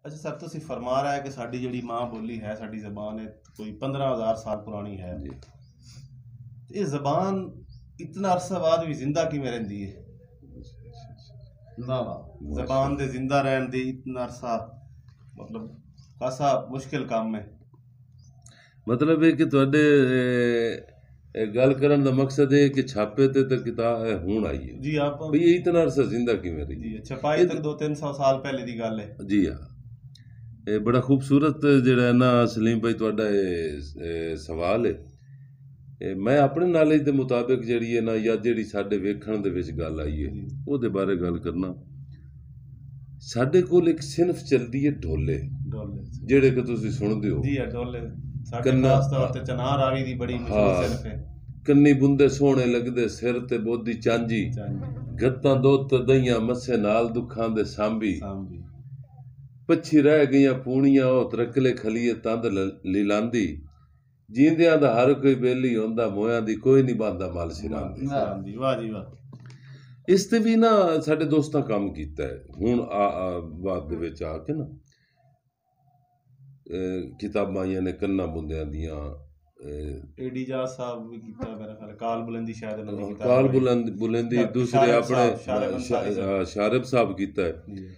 अच्छा सर तुसी फरमा रहा है कि साडी जिहड़ी माँ बोली है साडी ज़बान है कोई 15,000 साल पुरानी है। जी। ये ज़बान इतना अरसा बाद भी जिंदा किवें रहिंदी है? ज़बान दे जिंदा रहन दी इतना अरसा मतलब खासा मुश्किल काम है। मतलब है कि तुहाडे गल करन दा मकसद है कि छापे ते किताब हुण आई है जी आप भी ये इतना अरसा जिंदा किवें रही जी छपाई तक 200-300 साल पहले दी गल है। जी हाँ। ਇਹ ਬੜਾ ਖੂਬਸੂਰਤ ਜਿਹੜਾ ਹੈ ਨਾ ਸਲੀਮ ਭਾਈ ਤੁਹਾਡਾ ਇਹ ਸਵਾਲ ਹੈ। ਮੈਂ ਆਪਣੇ ਨੌਲੇਜ ਦੇ ਮੁਤਾਬਿਕ ਜਿਹੜੀ ਹੈ ਨਾ ਜਾਂ ਜਿਹੜੀ ਸਾਡੇ ਵੇਖਣ ਦੇ ਵਿੱਚ ਗੱਲ ਆਈ ਹੈ ਉਹਦੇ ਬਾਰੇ ਗੱਲ ਕਰਨਾ। ਸਾਡੇ ਕੋਲ ਇੱਕ ਸਿਨਫ ਚੱਲਦੀ ਹੈ ਢੋਲੇ ਜਿਹੜੇ ਕਿ ਤੁਸੀਂ ਸੁਣਦੇ ਹੋ। ਜੀ ਢੋਲੇ ਸਾਡੇ ਖਾਸ ਤੌਰ ਤੇ ਚਨਾਰ ਰਾਵੀ ਦੀ ਬੜੀ ਮਸ਼ਹੂਰ ਸਿਨਫ ਹੈ। ਕੰਨੀ ਬੁੰਦੇ ਸੋਹਣੇ ਲੱਗਦੇ ਸਿਰ ਤੇ ਬੋਦੀ ਚਾਂਜੀ ਗੱਤਾਂ ਦੁੱਤ ਦਈਆਂ ਮੱਸੇ ਨਾਲ ਦੁੱਖਾਂ ਦੇ ਸਾਂਭੀ पछी रह गई पूणियां ओ तरकले खलीए तंद लीलांदी जींदियां दा हर कोई बेली होंदा मोयां दी कोई नहीं बांदा माल सिरांदी। वाह जी वाह। इस ते भी ना साडे दोस्तां काम कीता है। हुण बाद दे विच आके ना किताबां आईयां ने कन्ना बुंदियां दियां एडी जा साहब भी कीता मेरा ख्याल काल बुलंदी शायद उन्होंने कीता काल बुलंदी दूसरे अपने शारिब साहब कीता है।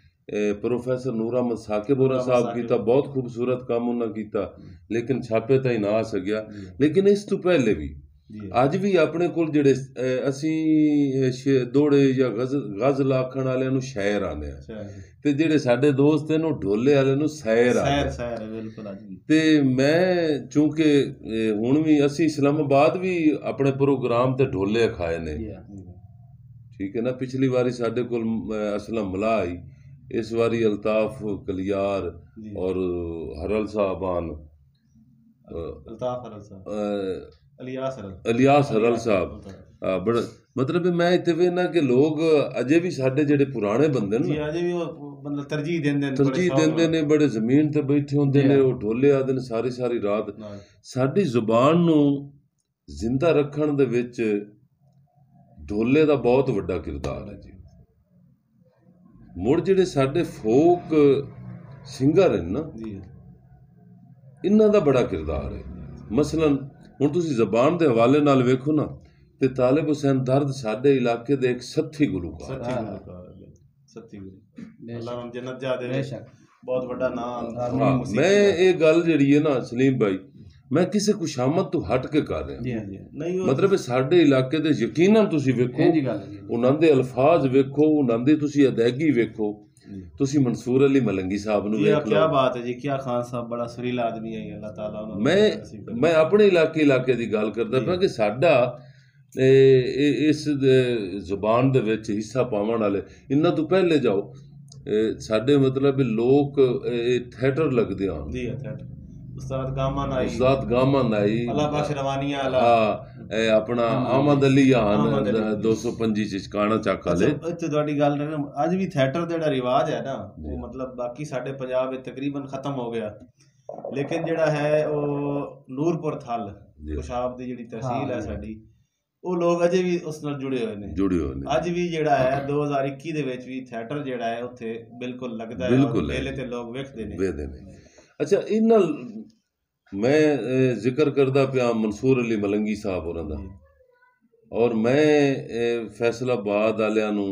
प्रोफेसर नूर अहमद साकिब होरा साहब कीता बहुत खूबसूरत काम उन्हें कीता लेकिन छापे ताईं ना आ सकिया। लेकिन इस तो पहले भी अज भी अपने कोल जेड़े असीं दौड़े या गज़ल आखण वाले नूं शायर आने ते जेड़े साडे दोस्त हैं नूं ढोले वाले नूं सैर आने। ते मैं चूंकि हुण भी असीं इस्लामाबाद भी अपने प्रोग्राम ते ढोले खाए ने ठीक है ना। पिछली वारी साडे कोल असलम मलाह आई इस बारी अल्ताफ कलियार और हरल साहबान अलियास हरल साहब बड़ा मतलब मैं इत्थे वेखना कि लोग अजे भी साडे जेडे पुराने बंदे ने अजे भी मतलब तरजीह देंदे ने बड़े जमीन ते बैठे होंदे ने वो ढोले आदे ने सारी सारी रात साडी जुबान नूं जिंदा रखण दे विच ढोले दा बहुत वड्डा किरदार है जी। मुड़ ਜਿਹੜੇ ਸਾਡੇ ਫੋਕ ਸਿੰਗਰ ਹਨ ਨਾ ਇਹਨਾਂ ਦਾ ਬੜਾ ਕਿਰਦਾਰ ਹੈ। ਮਸਲਨ ਹੁਣ ਤੁਸੀਂ ਜ਼ਬਾਨ ਦੇ ਹਵਾਲੇ ਨਾਲ ਵੇਖੋ ਨਾ ਤੇ ਤਾਲਿਬ ਹੁਸੈਨ ਦਰਦ ਸਾਡੇ ਇਲਾਕੇ ਦੇ ਇੱਕ ਸੱਥੀ ਗੁਲੂਕਾਰ ਅੱਲਾਹ ਨੂੰ ਜੰਨਤ ਜਾ ਦੇਵੇ ਬਹੁਤ ਵੱਡਾ ਨਾਮ। ਮੈਂ ਇਹ ਗੱਲ ਜਿਹੜੀ ਹੈ ਨਾ ਸਲੀਮ ਭਾਈ मैं किसी खुशामद तो हट के कर रहा मतलब साडे इलाके दे यकीनन तुसी वेखो उन्हां दे अल्फाज वेखो उन्हां दी तुसी अदायगी वेखो तुसी मंसूर अली मलंगी साहब नु वेख लो। क्या बात है जी क्या खान साहब बड़ा सुरीला आदमी है अल्लाह ताला उन्होंने। मैं अपने इलाके दी गल करदा पिया कि साडा इस जुबान दे विच हिस्सा पावन वाले इन्हां तो पहले जाओ साडे मतलब लोक थिएटर लगदे आन उस्ताद गामा नाई अल्लाह बख्श रवानिया अपना आमद अली आन 225 चिकाना चक वाले इत्थे तुहाडी गल अज भी थिएटर दा जेहड़ा रिवाज है ना वो मतलब बाकी साडे पंजाब विच तकरीबन खत्म हो गया लेकिन जेहड़ा है वो नूरपुर थल पेशाब दी जेहड़ी तहसील है साडी वो लोग अजे भी उस नाल जुड़े हुए ने अज भी जेहड़ा है 2021 दे विच भी थिएटर जेहड़ा है उत्थे बिल्कुल लगदा है और मेले ते लोग वेखदे ने। अच्छा इन्ना मैं जिक्र करदा पिया मंसूर अली मलंगी साहब होरां दा और मैं फैसलाबाद वालियां नूं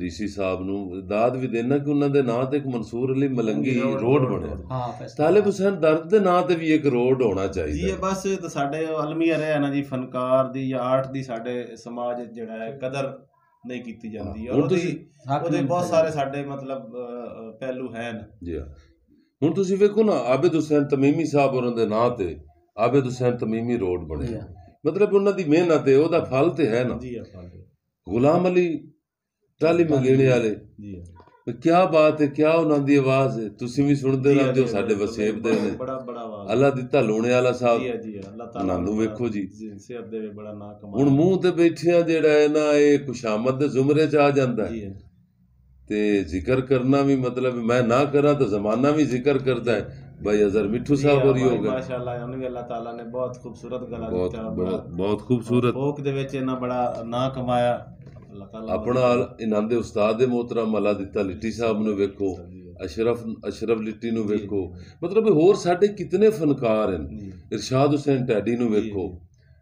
डीसी साहब नूं दाद भी देना कि उन्हां दे नां ते एक मंसूर अली मलंगी रोड बणिया तालिब हुसैन दर्द दे नां ते भी एक रोड होना चाहिए जी। बस साडे अलमिया रहा ना जी फनकार दी या आर्ट दी साडे समाज जेड़ा है कदर नहीं कीती जांदी और ओदे बहुत सारे साडे मतलब पहलू हैं जी। ਹੁਣ ਤੁਸੀਂ ਵੇਖੋ ਨਾ ਆबिद हुसैन तमीमी साहब होरां दे नां ते आबिद हुसैन तमीमी रोड बने मतलब उन्हां दी मेहनत है ओदा फल ते है ना। गुलाम अली टाली मंगेणे वाले क्या बात है क्या उन्हां दी आवाज है तुसीं भी सुणदे रहंदे हो साडे वसेब दे ने अल्लाह दिता लोणे वाला साहब उन्हां नूं वेखो जी हुण मूंह ते बैठिया जेड़ा है ना ये खुशामद दे जुमरे च आ जांदा है ते जिक्र करना भी मतलब मैं ना करा तो जमाना भी जिक्र करता है भाई अजहर मिठू साहब और ही हो गए माशाल्लाह उन्हें भी अल्लाह ताला ने बहुत खूबसूरत गला दिता बहुत खूबसूरत फोक दे विच इन्ना बड़ा ना कमाया अल्लाह ताला अपना इन्हां दे उस्ताद मोहतरम अल्लाह दिता लिट्टी साहब नु वेखो ਅਸ਼ਰਫ ਲਿੱਟੀ ਨੂੰ ਵੇਖੋ, ਮਤਲਬ ਹੋਰ ਸਾਡੇ ਕਿਤਨੇ ਫਨਕਾਰ ਹਨ, ਇਰਸ਼ਾਦ ਹੁਸੈਨ ਢਾਡੀ ਨੂੰ ਵੇਖੋ,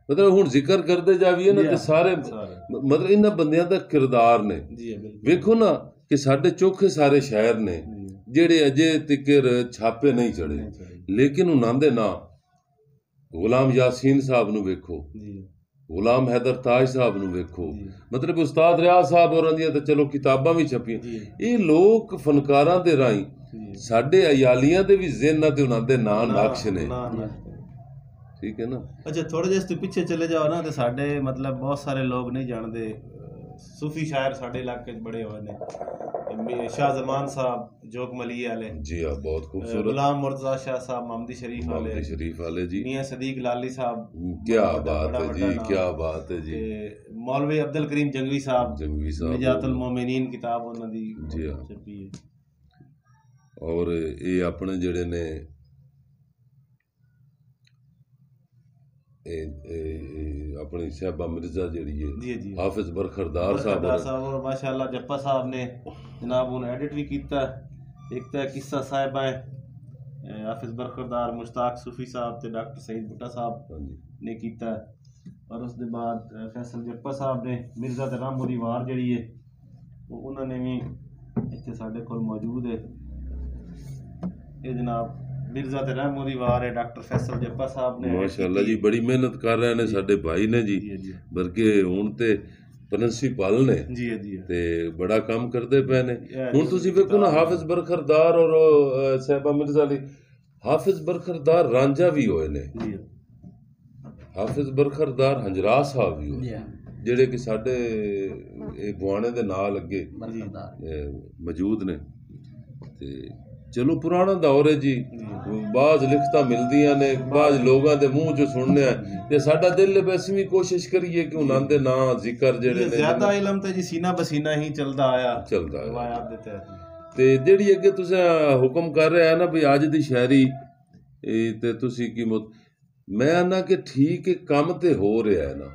ਮਤਲਬ ਹੁਣ ਜ਼ਿਕਰ ਕਰਦੇ ਜਾਵੀਏ ਨਾ ਤੇ ਸਾਰੇ ਮਤਲਬ ਇਹਨਾਂ ਬੰਦਿਆਂ ਦਾ ਕਿਰਦਾਰ ਨੇ। ਵੇਖੋ ਨਾ ਕਿ ਸਾਡੇ ਚੋਖੇ ਸਾਰੇ ਸ਼ਾਇਰ ਨੇ ਜਿਹੜੇ ਅਜੇ ਤਿਕਰ ਛਾਪੇ ਨਹੀਂ ਚੜੇ, ਲੇਕਿਨ ਉਹਨਾਂ ਦੇ ਨਾਂ ਗੁਲਾਮ ਯਾਸੀਨ ਸਾਹਿਬ ਨੂੰ ਵੇਖੋ, ਗੁਲਾਮ ਹੈਦਰ ਤਾਜ ਸਾਹਿਬ ਨੂੰ ਵੇਖੋ, ਮਤਲਬ ਉਸਤਾਦ ਰਿਆਜ਼ ਸਾਹਿਬ ਹੋਰਾਂ ਦੀਆਂ ਤਾਂ ਚਲੋ ਕਿਤਾਬਾਂ ਵੀ ਛਪੀਆਂ। ਇਹ ਲੋਕ ਫਨਕਾਰਾਂ ਦੇ ਰਾਹੀਂ ਸਾਡੇ ਅਯਾਲੀਆਂ ਦੇ ਵੀ ਜ਼ਿਹਨਾਂ ਤੇ ਉਹਨਾਂ ਦੇ ਨਾਂ ਨਕਸ਼ ਨੇ, ਠੀਕ ਹੈ ਨਾ। ਅੱਛਾ, ਥੋੜੇ ਜਿਹੇ ਪਿੱਛੇ ਚਲੇ ਜਾਓ ਨਾ ਤੇ ਸਾਡੇ ਮਤਲਬ ਬਹੁਤ ਸਾਰੇ ਲੋਕ ਨਹੀਂ ਜਾਣਦੇ, सूफी शायर साढ़े इलाके बड़े हुए ने, शाह जमान साहब जोक मली वाले, जी हाँ, बहुत खूबसूरत, गुलाम मुर्तजा शाह साहब मोहम्मदी शरीफ वाले जी, मियां सदीक लाली साहब, क्या बात है जी, क्या बात है जी, मौलवी अब्दुल करीम जंगवी साहब निजातुल मोमिनीन किताब उन्हां दी जी हाँ छपी है। और ये अपने जेड़े ने अपनी साहबा मिर्जा जड़ी है हाफिज बरखरदार साहब और माशाल्लाह जप्पा साहब ने जनाब उन्हें एडिट भी किया। एक तो किस्सा साहिबा है हाफिज बरखरदार मुश्ताक सूफी साहब ते डॉक्टर सईद भुट्टा साहब ने किया, और उसके बाद फैसल जप्पा साहब ने मिर्जा ते रामू दी वार जड़ी है उन्होंने भी इतने साढ़े कोल मौजूद है। ये जनाब मिर्जा ते रामू दी वार है डॉक्टर फैसल जप्पा साहब ने माशाअल्लाह जी बड़ी मेहनत कर रहे ने साडे भाई ने जी, बल्कि हुण ते प्रिंसिपल ने ते बड़ा काम करते पे ने। हुण तुसीं वेखो ना हाफिज बरखरदार और साहिबा मिर्जा अली, हाफिज बरखरदार रांझा भी होए ने, हाफिज बरखरदार हंजरास साहब भी होए जेड़े कि साडे गुआणे दे नाल अगे मौजूद ने। ते चलो पुराना दौर है जी, बाज लिखता मिलदियां ने, बाज लोगां दे मुंह चो सुनने ते साडा दिल वैसे भी कोशिश करिए कि उन्हां दे नां जिक्र जेड़े ने ज्यादा इल्म ते जी सीना बसीना ही चलदा आया रिवायात दे तहत। ते जेड़ी अगे तुसें हुक्म कर रहे हैं ना भी अज दी शायरी ते तुसी की मैं आना कि ठीक है काम ते हो रहा है ना।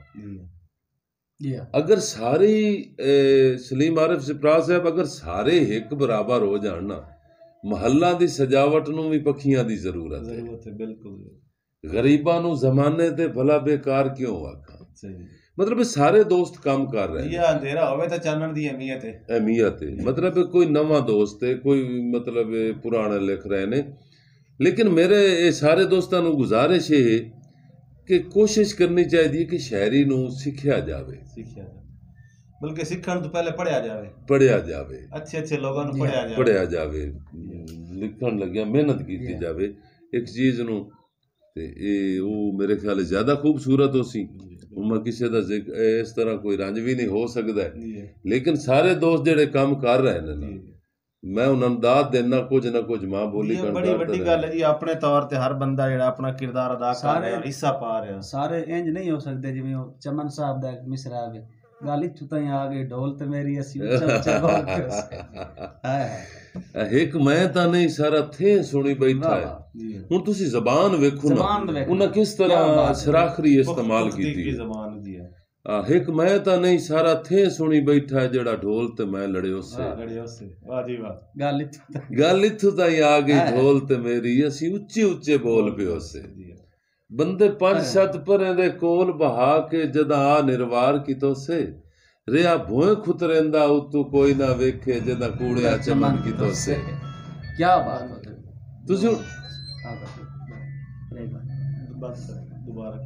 अगर सारे सलीम आरिफ सिपरा साहब अगर सारे एक बराबर हो जान ना, महल्ला दी सजावट नूं भी पखियां दी जरूरत है बिल्कुल। गरीबां नूं जमाने ते भला बेकार क्यों आखा, मतलब सारे दोस्त काम कर रहे हैं, ये अंधेरा होवे ते चानण दी अहमियत है, मतलब कोई नवा दोस्त है कोई मतलब पुराने लिख रहे ने, लेकिन मेरे ये सारे दोस्तां नूं गुजारिश है कि कोशिश करनी चाहिए कि शायरी नूं सीखिया जावे, बल्कि सीखण तो पहले पढ़िया जावे अच्छे अच्छे लोगों नूं पढ़िया जावे, लिखण लग्या मेहनत कीती जावे एक चीज नूं, ते वो मेरे ख्याल ज्यादा खूबसूरत हो सी। मैं किसी दा इस तरह कोई रंज भी नहीं हो सकता है, लेकिन सारे दोस्त जेड़े काम कर रहे हैं ना, मैं उन्हें दाद देना कुछ ना कुछ मां बोली कर बड़ी वड्डी गल है जी। अपने तौर ते हर बंदा जेड़ा अपना किरदार अदा कर रहा है, हिस्सा पा रहा है। सारे इंज नहीं हो सकते जिवें चमन साहब दा मिसरा है, गल इत्थों ताईं आ गई ढोल ते मेरी असी ऊंचा ऊंचा बोल के एक मैं तां नहीं सारा थे सुनी बैठा है। हुण तुसी ज़बान वेखो ना, उन्हां किस तरह सराखरी इस्तेमाल कीती ज़बान दी है। एक मैं तां नहीं सारा थे सुनी बैठा है जेड़ा ढोल ते मैं लड़े उससे, वाह जी वाह। गल इत्थों ताईं आ गई ढोल ते मेरी असी ऊंचे ऊंचे बोल पे उससे। बंदे 5-7 परे दे कोल बहा के जदा आ निर्वार की तो से रिया भोए खुतरेंदा उतू कोई ना वेखे जदा कूड़िया चमन की तो से। क्या बात है तुसी दोबारा